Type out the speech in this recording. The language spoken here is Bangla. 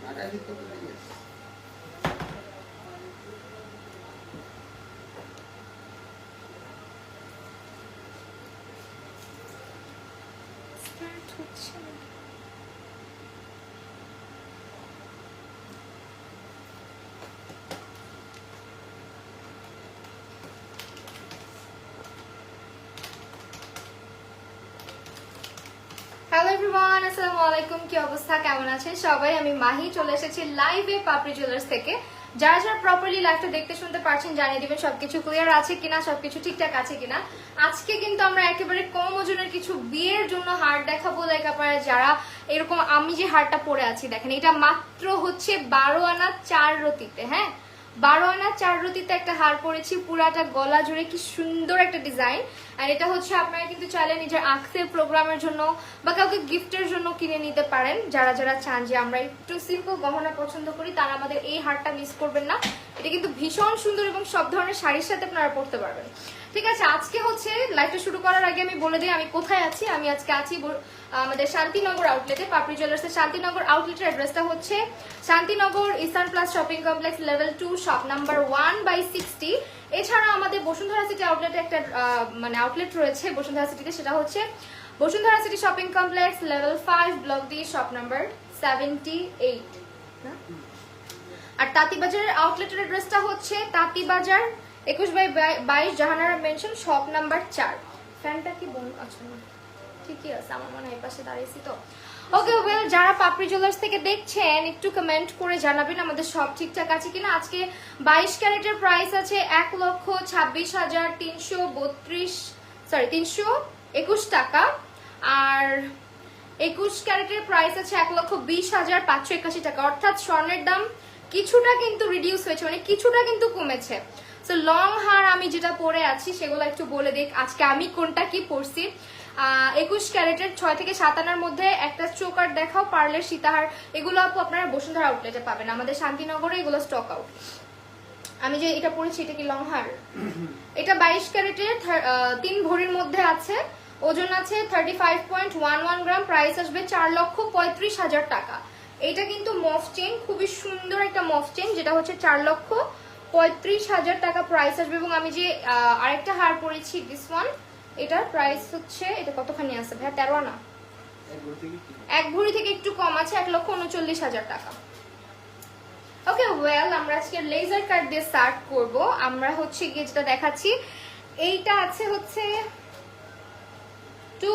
হ্যালো এভরিওয়ান, আসসালামু আলাইকুম। কি অবস্থা, কেমন আছেন সবাই? আমি মাহি চলে এসেছি লাইভে পাপড়ি জুয়েলার্স থেকে। যারা যারা প্রপারলি লাইভটা দেখতে শুনতে পারছেন জানিয়ে দিবেন সবকিছু ক্লিয়ার আছে কিনা, সবকিছু ঠিকঠাক আছে কিনা। আজকে কিন্তু আমরা একেবারে কম ওজনের কিছু বিয়ের জন্য হার দেখাবো। লাইক আপনারা যারা এরকম, আমি যে হারটা পরে আছি দেখেন, এটা মাত্র হচ্ছে 12 আনা 4 রতিতে। হ্যাঁ, 12 আনা 4 রতিতে একটা হার পরেছি, পুরাটা গলা জুড়ে, কি সুন্দর একটা ডিজাইন। আর এটা হচ্ছে আপনারা কিন্তু চাইলে নিজের আখতের প্রোগ্রামের জন্য বা কাউকে গিফটের জন্য কিনে নিতে পারেন। যারা যারা চান যে আমরা একটু সিম্পল গহনা পছন্দ করি, তারা আমাদের এই হারটা মিস করবেন না। এটা কিন্তু ভীষণ সুন্দর এবং সব ধরনের শাড়ির সাথে আপনারা পরতে পারবেন। ঠিক আছে, আজকে হচ্ছে লাইভটা শুরু করার আগে আমি বলে দিই আমি কোথায় আছি। আমি আজকে আছি আমাদের শান্তিনগর আউটলেটে, পাপড়ি জুয়েলার্সের শান্তিনগর আউটলেটের অ্যাড্রেসটা হচ্ছে Shantinagar eastern plus shopping complex level 2 shop number 1/60। এছাড়া আমাদের বসুন্ধরা সিটি আউটলেটে একটা মানে আউটলেট রয়েছে বসুন্ধরা সিটিতে, সেটা হচ্ছে Bashundhara city shopping complex level 5 block D shop number 78। আর তাঁতিবাজারের আউটলেটের অ্যাড্রেসটা হচ্ছে Tantibazar 21/22 Jahanara mention shop number 4। ফ্যানটা কি বন্ধ? আচ্ছা না, ঠিকই আছে, আমার মনে হয় এই পাশে দাঁড়িয়েছি তো। ওকে ওয়েল, যারা পাপড়ি জুয়েলার্স থেকে দেখছেন একটু কমেন্ট করে জানাবেন আমাদের সব ঠিকঠাক আছে কিনা। আজকে 22 ক্যারেটের প্রাইস আছে 1,26,321 টাকা। আর 21 ক্যারেটের প্রাইস আছে 1,20,581 টাকা। অর্থাৎ স্বর্ণের দাম কিছুটা কিন্তু রিডিউস হয়েছে, মানে কিছুটা কিন্তু কমেছে। সো লং হার আমি যেটা পরে আছি সেগুলো একটু বলে দিই আজকে আমি কোনটা কি পরছি। 21 ক্যারেটের 6 থেকে 7 আনার মধ্যে একটা চোকার দেখাও, পার্লের সীতাহার, এগুলো আপনারা বসুন্ধরা আউটলেটে পাবেন, আমাদের শান্তিনগরে এগুলো স্টক আউট। আমি যে এটা পরেছি এটা কি লং হার, এটা 22 ক্যারেটের 3 ভরির মধ্যে আছে, ওজন আছে 35.11 গ্রাম, প্রাইস আসবে 4,35,000 টাকা। এটা কিন্তু মফ চেইন, খুবই সুন্দর একটা মফ চেইন, যেটা হচ্ছে 4,35,000 টাকা প্রাইস আসবে। এবং আমি যে আরেকটা হার পরেছি দিস ওয়ান, এটার প্রাইস হচ্ছে, এটা কতখানি আছে ভাই? 13 আনা, এক ভরি থেকে একটু কম আছে, 1,39,000 টাকা। ওকে ওয়েল, আমরা আজকে লেজার কাট দিয়ে স্টার্ট করব। আমরা হচ্ছে গিয়ে যেটা দেখাচ্ছি, এইটা আছে হচ্ছে 2